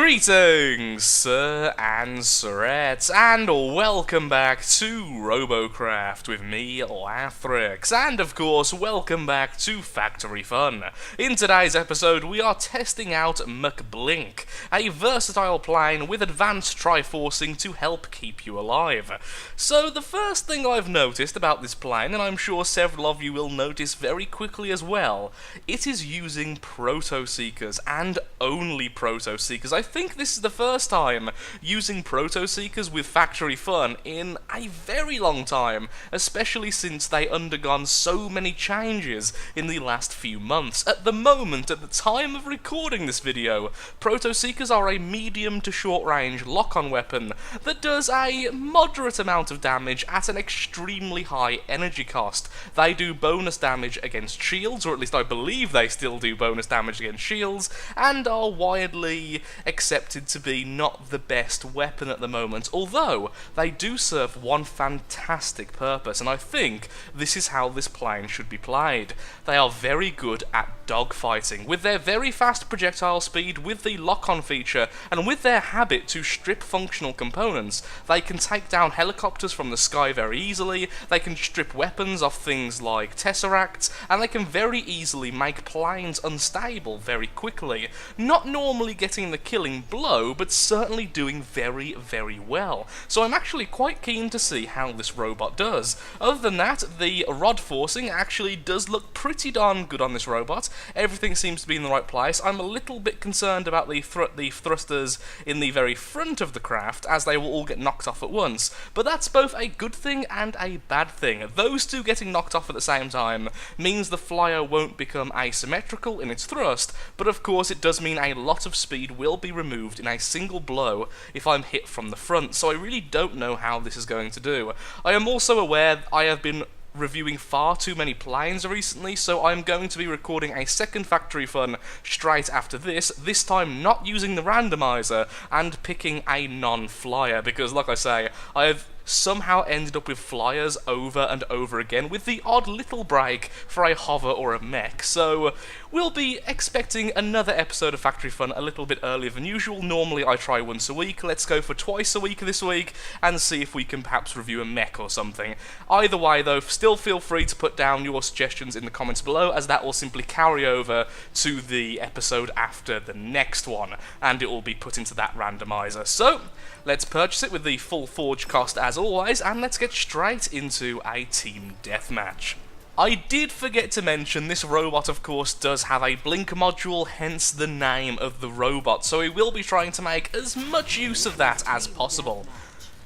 Greetings, sir and sirettes, and welcome back to Robocraft with me, Lathrix, and of course, welcome back to Factory Fun. In today's episode, we are testing out Mcblink, a versatile plane with advanced triforcing to help keep you alive. So, the first thing I've noticed about this plane, and I'm sure several of you will notice very quickly as well, it is using Proto-Seekers, and only Proto-Seekers. I think this is the first time using Proto-Seekers with Factory Fun in a very long time, especially since they undergone so many changes in the last few months. At the moment, at the time of recording this video, Proto-Seekers are a medium to short range lock-on weapon that does a moderate amount of damage at an extremely high energy cost. They do bonus damage against shields, or at least I believe they still do bonus damage against shields, and are widely accepted to be not the best weapon at the moment, although they do serve one fantastic purpose, and I think this is how this plane should be played. They are very good at dogfighting. With their very fast projectile speed, with the lock-on feature, and with their habit to strip functional components, they can take down helicopters from the sky very easily, they can strip weapons off things like tesseracts, and they can very easily make planes unstable very quickly. Not normally getting the killing blow, but certainly doing very, very well. So I'm actually quite keen to see how this robot does. Other than that, the rod forcing actually does look pretty darn good on this robot. Everything seems to be in the right place. I'm a little bit concerned about the thrusters in the very front of the craft, as they will all get knocked off at once. But that's both a good thing and a bad thing. Those two getting knocked off at the same time means the flyer won't become asymmetrical in its thrust, but of course it does mean a lot of speed will be removed in a single blow if I'm hit from the front, so I really don't know how this is going to do. I am also aware I have been reviewing far too many planes recently, so I'm going to be recording a second Factory Fun straight after this time not using the randomizer and picking a non-flyer, because like I say, I have somehow ended up with flyers over and over again, with the odd little break for a hover or a mech. So we'll be expecting another episode of Factory Fun a little bit earlier than usual. Normally I try once a week, let's go for twice a week this week, and see if we can perhaps review a mech or something. Either way though, still feel free to put down your suggestions in the comments below, as that will simply carry over to the episode after the next one, and it will be put into that randomizer. So let's purchase it with the full forge cost as always, and let's get straight into a team deathmatch. I did forget to mention this robot of course does have a blink module, hence the name of the robot, so we will be trying to make as much use of that as possible.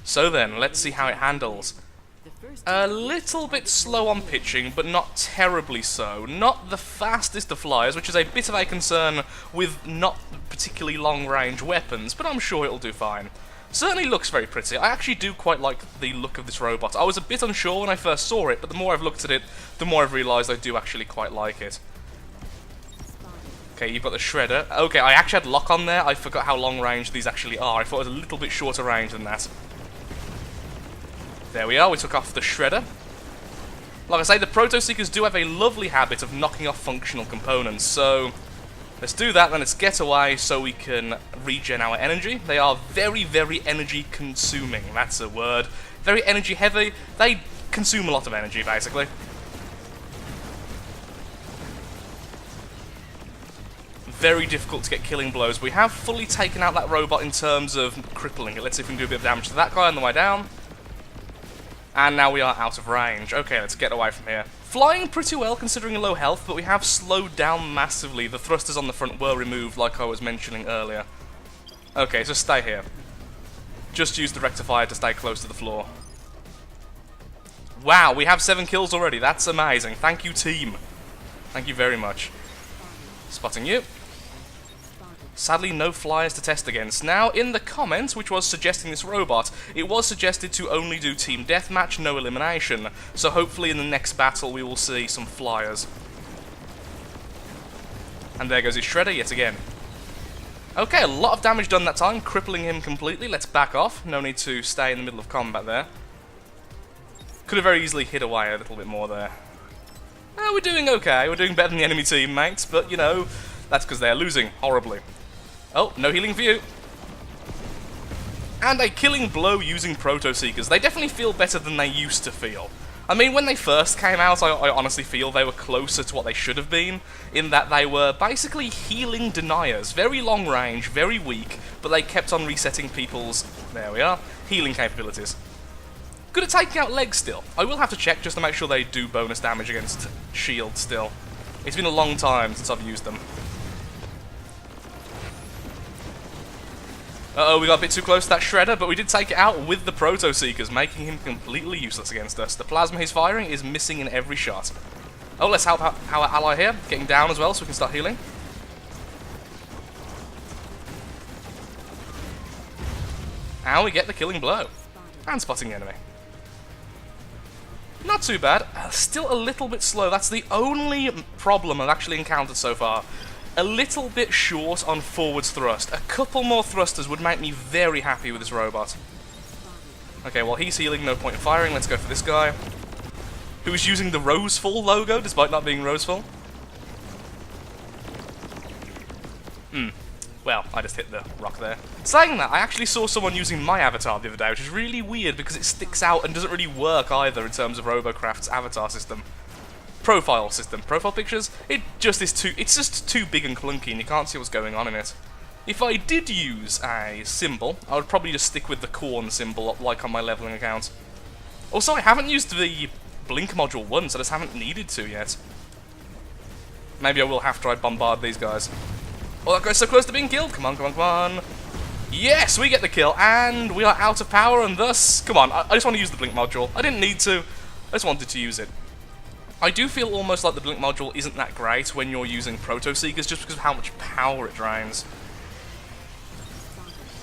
So then, let's see how it handles. A little bit slow on pitching, but not terribly so. Not the fastest of flyers, which is a bit of a concern with not particularly long-range weapons, but I'm sure it'll do fine. Certainly looks very pretty. I actually do quite like the look of this robot. I was a bit unsure when I first saw it, but the more I've looked at it, the more I've realised I do actually quite like it. Okay, you've got the shredder. Okay, I actually had lock on there. I forgot how long range these actually are. I thought it was a little bit shorter range than that. There we are, we took off the shredder. Like I say, the Proto-Seekers do have a lovely habit of knocking off functional components, so let's do that, then let's get away so we can regen our energy. They are very, very energy consuming, that's a word. Very energy heavy, they consume a lot of energy basically. Very difficult to get killing blows. We have fully taken out that robot in terms of crippling it. Let's see if we can do a bit of damage to that guy on the way down. And now we are out of range. Okay, let's get away from here. Flying pretty well considering low health, but we have slowed down massively. The thrusters on the front were removed, like I was mentioning earlier. Okay, so stay here. Just use the rectifier to stay close to the floor. Wow, we have 7 kills already. That's amazing. Thank you, team. Thank you very much. Spotting you. Sadly, no flyers to test against. Now, in the comments, which was suggesting this robot, it was suggested to only do team deathmatch, no elimination. So hopefully in the next battle we will see some flyers. And there goes his shredder yet again. Okay, a lot of damage done that time, crippling him completely. Let's back off. No need to stay in the middle of combat there. Could have very easily hit away a little bit more there. We're doing okay. We're doing better than the enemy teammates, but, you know, that's because they're losing horribly. Oh, no healing for you. and a killing blow using Proto-Seekers. They definitely feel better than they used to feel. I mean, when they first came out, I honestly feel they were closer to what they should have been, in that they were basically healing deniers. Very long range, very weak, but they kept on resetting people's, there we are, healing capabilities. Good at taking out legs still. I will have to check just to make sure they do bonus damage against shield still. It's been a long time since I've used them. Uh-oh, we got a bit too close to that Shredder, but we did take it out with the Proto-Seekers, making him completely useless against us. The plasma he's firing is missing in every shot. Oh, let's help our ally here, getting down as well so we can start healing. And we get the killing blow. And spotting the enemy. Not too bad. Still a little bit slow. That's the only problem I've actually encountered so far. A little bit short on forwards thrust. A couple more thrusters would make me very happy with this robot. Okay, well he's healing, no point in firing. Let's go for this guy, who is using the Roseful logo despite not being Roseful. Well, I just hit the rock there. Saying that, I actually saw someone using my avatar the other day, which is really weird because it sticks out and doesn't really work either in terms of Robocraft's avatar system. Profile pictures, it's just too big and clunky and you can't see what's going on in it. If I did use a symbol, I would probably just stick with the corn symbol like on my leveling account. Also, I haven't used the blink module once, I just haven't needed to yet. Maybe I will after I bombard these guys. Oh, that guy's so close to being killed, come on, come on, come on. Yes, we get the kill, and we are out of power, and thus, come on, I just want to use the blink module. I didn't need to, I just wanted to use it. I do feel almost like the blink module isn't that great when you're using Proto-Seekers just because of how much power it drains.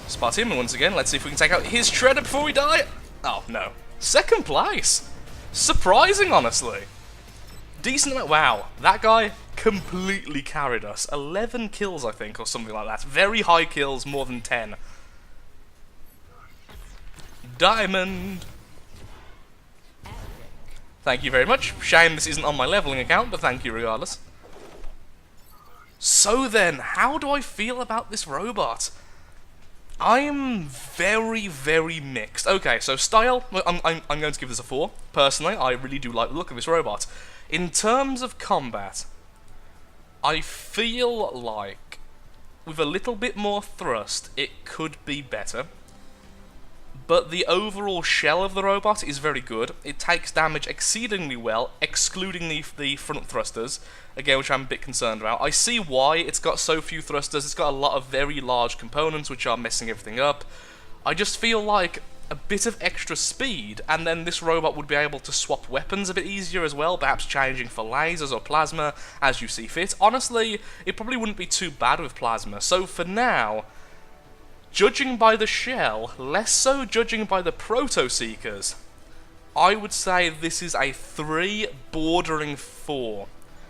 Spot him once again, let's see if we can take out his Shredder before we die. Oh, no. Second place! Surprising, honestly. Decent amount, wow, that guy completely carried us. 11 kills, I think, or something like that. Very high kills, more than 10. Diamond! Thank you very much. Shame this isn't on my leveling account, but thank you regardless. So then, how do I feel about this robot? I am very, very mixed. Okay, so style, I'm going to give this a 4. Personally, I really do like the look of this robot. In terms of combat, I feel like with a little bit more thrust, it could be better. But the overall shell of the robot is very good. It takes damage exceedingly well, excluding the front thrusters, again, which I'm a bit concerned about. I see why it's got so few thrusters. It's got a lot of very large components which are messing everything up. I just feel like a bit of extra speed, and then this robot would be able to swap weapons a bit easier as well, perhaps changing for lasers or plasma as you see fit. Honestly, it probably wouldn't be too bad with plasma. So for now, judging by the shell, less so judging by the Proto-Seekers, I would say this is a 3 bordering 4.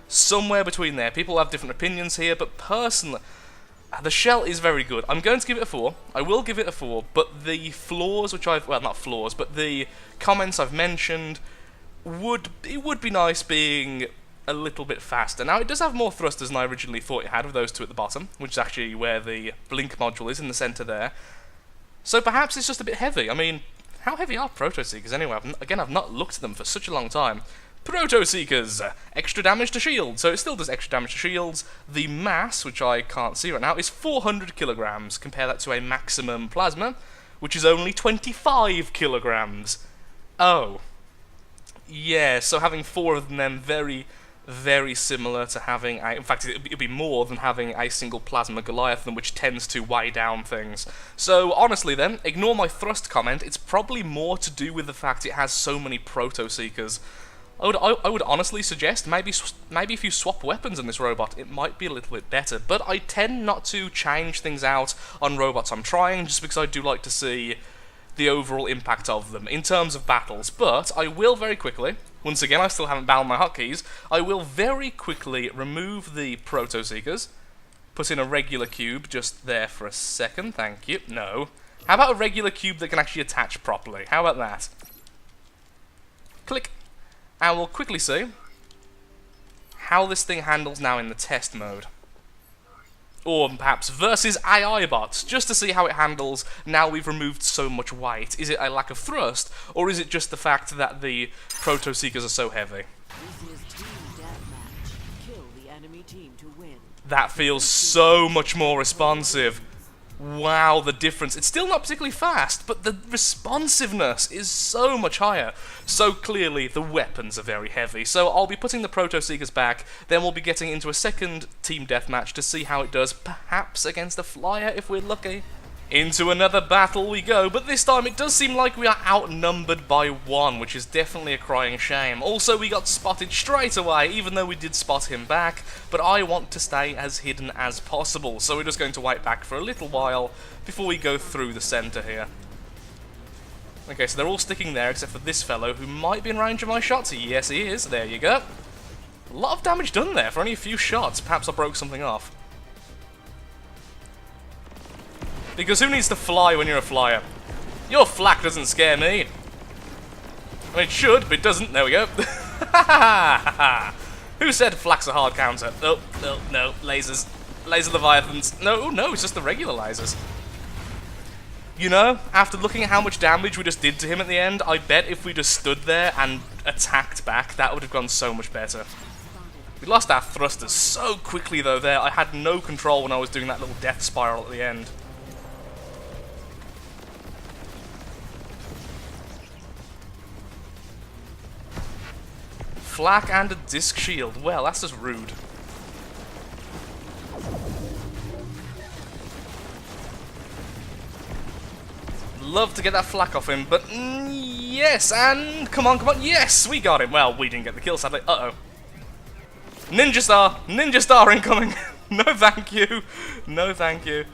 Somewhere between there. People have different opinions here, but personally, the shell is very good. I'm going to give it a 4. I will give it a 4, but the flaws which well, not flaws, but the comments I've mentioned, it would be nice being a little bit faster. Now, it does have more thrusters than I originally thought it had with those two at the bottom, which is actually where the blink module is, in the centre there. So perhaps it's just a bit heavy. I mean, how heavy are Proto-Seekers anyway? Again, I've not looked at them for such a long time. Proto-Seekers, extra damage to shields, so it still does extra damage to shields. The mass, which I can't see right now, is 400 kilograms. Compare that to a maximum plasma, which is only 25 kilograms. Oh. Yeah, so having 4 of them very, very similar to having a... In fact, it'd be more than having a single plasma Goliath, which tends to weigh down things. So, honestly then, ignore my thrust comment, it's probably more to do with the fact it has so many Proto-Seekers. I would honestly suggest maybe if you swap weapons on this robot, it might be a little bit better. But I tend not to change things out on robots I'm trying, just because I do like to see the overall impact of them in terms of battles. But I will very quickly, once again I still haven't bound my hotkeys, I will very quickly remove the Proto-Seekers, put in a regular cube just there for a second, thank you. No. How about a regular cube that can actually attach properly? How about that? Click. And we'll quickly see how this thing handles now in the test mode. Or perhaps versus AI bots, just to see how it handles now we've removed so much white. Is it a lack of thrust, or is it just the fact that the Proto-Seekers are so heavy? This is team deathmatch. Kill the enemy team to win. That feels so much more responsive. Wow, the difference. It's still not particularly fast, but the responsiveness is so much higher. So clearly, the weapons are very heavy. So I'll be putting the Proto-Seekers back, then we'll be getting into a second team deathmatch to see how it does, perhaps against a flyer if we're lucky. Into another battle we go, but this time it does seem like we are outnumbered by 1, which is definitely a crying shame. Also, we got spotted straight away, even though we did spot him back, but I want to stay as hidden as possible, so we're just going to wait back for a little while before we go through the centre here. Okay, so they're all sticking there except for this fellow, who might be in range of my shots. Yes, he is. There you go. A lot of damage done there for only a few shots. Perhaps I broke something off. Because who needs to fly when you're a flyer? Your flak doesn't scare me. I mean, it should, but it doesn't. There we go. Who said flak's a hard counter? Oh, no, no. Lasers. Laser Leviathans. No, no, it's just the regular lasers. You know, after looking at how much damage we just did to him at the end, I bet if we just stood there and attacked back, that would have gone so much better. We lost our thrusters so quickly, though, there. I had no control when I was doing that little death spiral at the end. Flak and a disc shield. Well, that's just rude. Love to get that flak off him, but yes, and come on, yes, we got him. Well, we didn't get the kill, sadly. Uh-oh. Ninja Star incoming. No thank you, no thank you.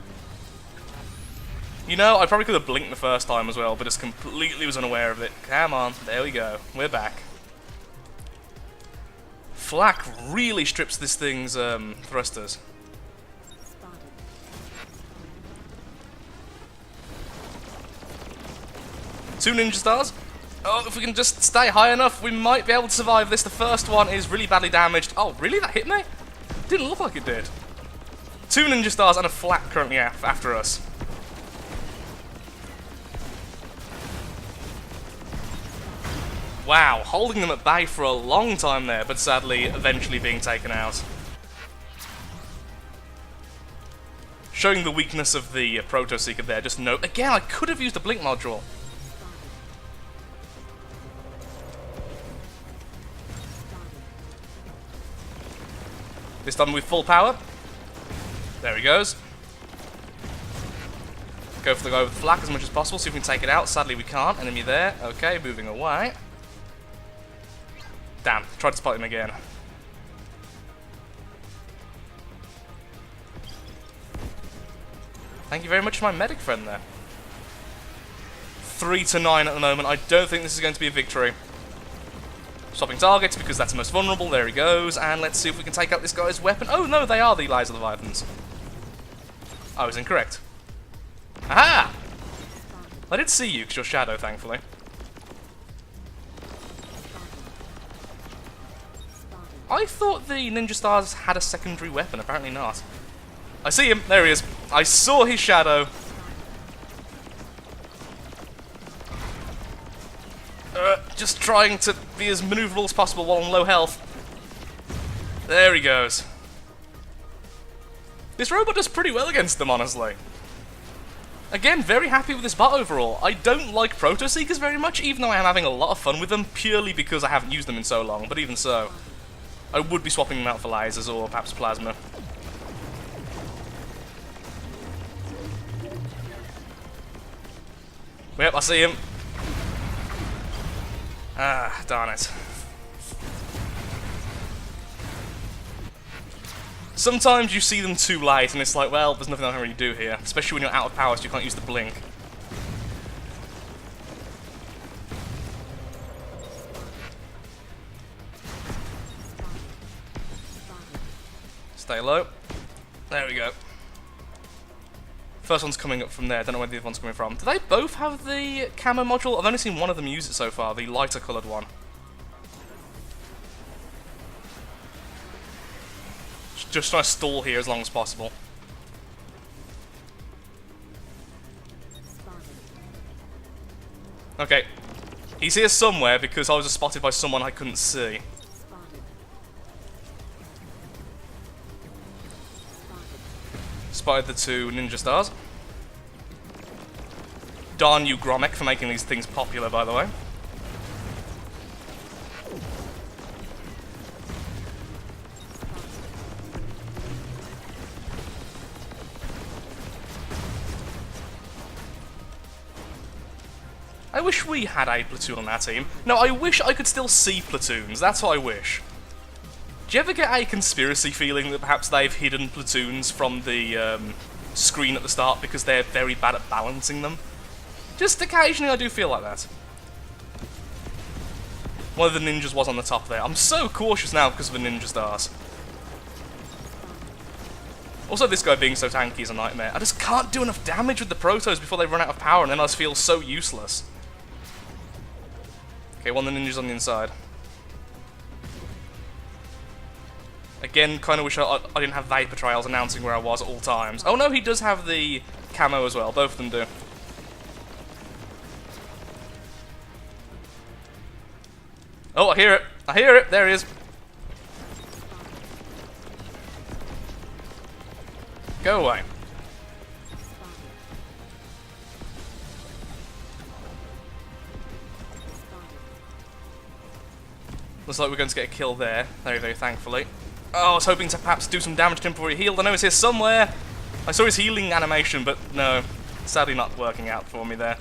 You know, I probably could have blinked the first time as well, but just completely was unaware of it. Come on, there we go, we're back. Flak really strips this thing's thrusters. Two Ninja Stars. Oh, if we can just stay high enough, we might be able to survive this. The first one is really badly damaged. Oh, really? That hit me? Didn't look like it did. Two Ninja Stars and a Flak currently after us. Wow, holding them at bay for a long time there, but sadly, eventually being taken out. Showing the weakness of the Proto-Seeker there, just note. Again, I could have used a blink module. This time with full power. There he goes. Go for the guy with the flak as much as possible, see if we can take it out. Sadly, we can't. Enemy there. Okay, moving away. Damn, tried to spot him again. Thank you very much for my medic friend there. 3-9 at the moment. I don't think this is going to be a victory. Swapping targets because that's most vulnerable. There he goes. And let's see if we can take out this guy's weapon. Oh, no, they are the Laser Leviathans. I was incorrect. Aha! I did see you because you're shadow, thankfully. I thought the Ninja Stars had a secondary weapon. Apparently not. I see him. There he is. I saw his shadow. Just trying to be as maneuverable as possible while on low health. There he goes. This robot does pretty well against them, honestly. Again, very happy with this bot overall. I don't like Proto-Seekers very much, even though I am having a lot of fun with them, purely because I haven't used them in so long, but even so. I would be swapping them out for lasers or perhaps plasma. Yep, I see him. Ah, darn it. Sometimes you see them too late and it's like, well, there's nothing I can really do here. Especially when you're out of power so you can't use the blink. Stay low. There we go. First one's coming up from there, don't know where the other one's coming from. Do they both have the camo module? I've only seen one of them use it so far, the lighter coloured one. Just trying to stall here as long as possible. Okay. He's here somewhere because I was spotted by someone I couldn't see. Spotted the 2 ninja stars. Darn you, Gromek, for making these things popular, by the way. I wish we had a platoon on our team. No, I wish I could still see platoons. That's what I wish. Do you ever get a conspiracy feeling that perhaps they've hidden platoons from the screen at the start because they're very bad at balancing them? Just occasionally I do feel like that. One of the ninjas was on the top there. I'm so cautious now because of the ninja stars. Also, this guy being so tanky is a nightmare. I just can't do enough damage with the protos before they run out of power, and then I just feel so useless. Okay, one of the ninjas on the inside. Again, kind of wish I didn't have Vapor Trails announcing where I was at all times. Oh no, he does have the camo as well. Both of them do. Oh, I hear it. I hear it. There he is. Go away. Looks like we're going to get a kill there, very, very thankfully. Oh, I was hoping to perhaps do some damage to him before he healed. I know he's here somewhere. I saw his healing animation, but no. Sadly not working out for me there.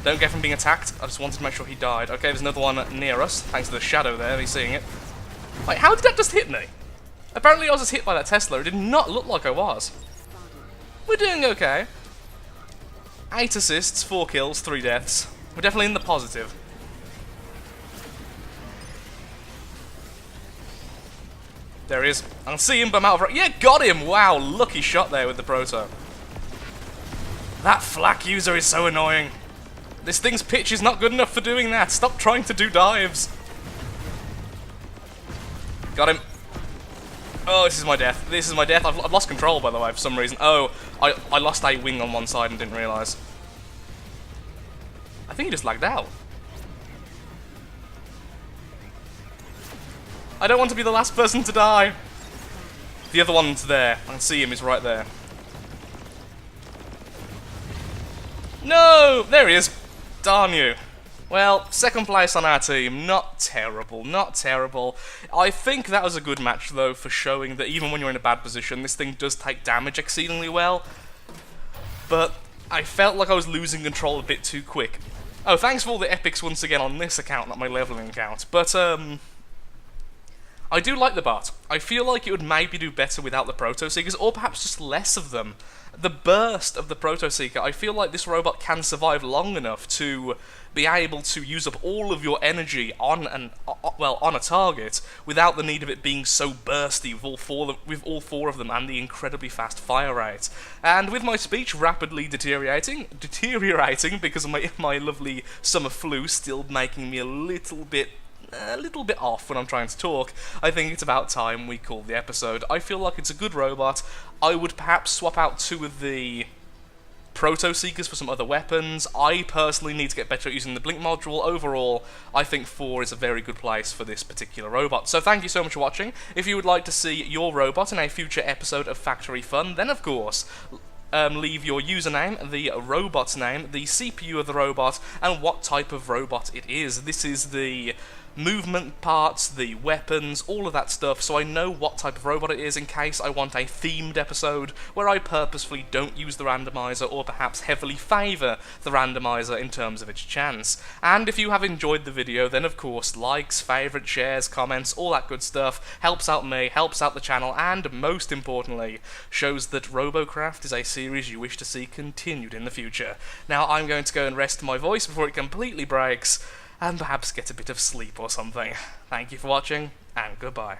Don't get from being attacked. I just wanted to make sure he died. Okay, there's another one near us, thanks to the shadow there. He's seeing it. Like, how did that just hit me? Apparently I was just hit by that Tesla. It did not look like I was. We're doing okay. 8 assists, 4 kills, 3 deaths. We're definitely in the positive. There he is. I can see him, but I'm out of... Yeah, got him! Wow, lucky shot there with the proto. That flak user is so annoying. This thing's pitch is not good enough for doing that. Stop trying to do dives. Got him. Oh, this is my death. This is my death. I've lost control, by the way, for some reason. Oh, I lost a wing on one side and didn't realise. I think he just lagged out. I don't want to be the last person to die. The other one's there. I can see him. He's right there. No! There he is. Darn you. Well, second place on our team. Not terrible, not terrible. I think that was a good match, though, for showing that even when you're in a bad position, this thing does take damage exceedingly well. But I felt like I was losing control a bit too quick. Oh, thanks for all the epics once again on this account, not my leveling account. But, I do like the bot. I feel like it would maybe do better without the Proto Seekers, or perhaps just less of them. The burst of the Proto Seeker, I feel like this robot can survive long enough to be able to use up all of your energy on a target without the need of it being so bursty with all four of them and the incredibly fast fire rate. And with my speech rapidly deteriorating because of my lovely summer flu still making me a little bit off when I'm trying to talk, I think it's about time we call the episode. I feel like it's a good robot. I would perhaps swap out 2 of the Proto Seekers for some other weapons. I personally need to get better at using the Blink module. Overall, I think 4 is a very good place for this particular robot. So thank you so much for watching. If you would like to see your robot in a future episode of Factory Fun, then of course leave your username, the robot's name, the CPU of the robot, and what type of robot it is. This is the movement parts, the weapons, all of that stuff, so I know what type of robot it is in case I want a themed episode where I purposefully don't use the randomizer or perhaps heavily favour the randomizer in terms of its chance. And if you have enjoyed the video, then of course likes, favourite, shares, comments, all that good stuff helps out me, helps out the channel, and most importantly shows that Robocraft is a series you wish to see continued in the future. Now I'm going to go and rest my voice before it completely breaks, and perhaps get a bit of sleep or something. Thank you for watching, and goodbye.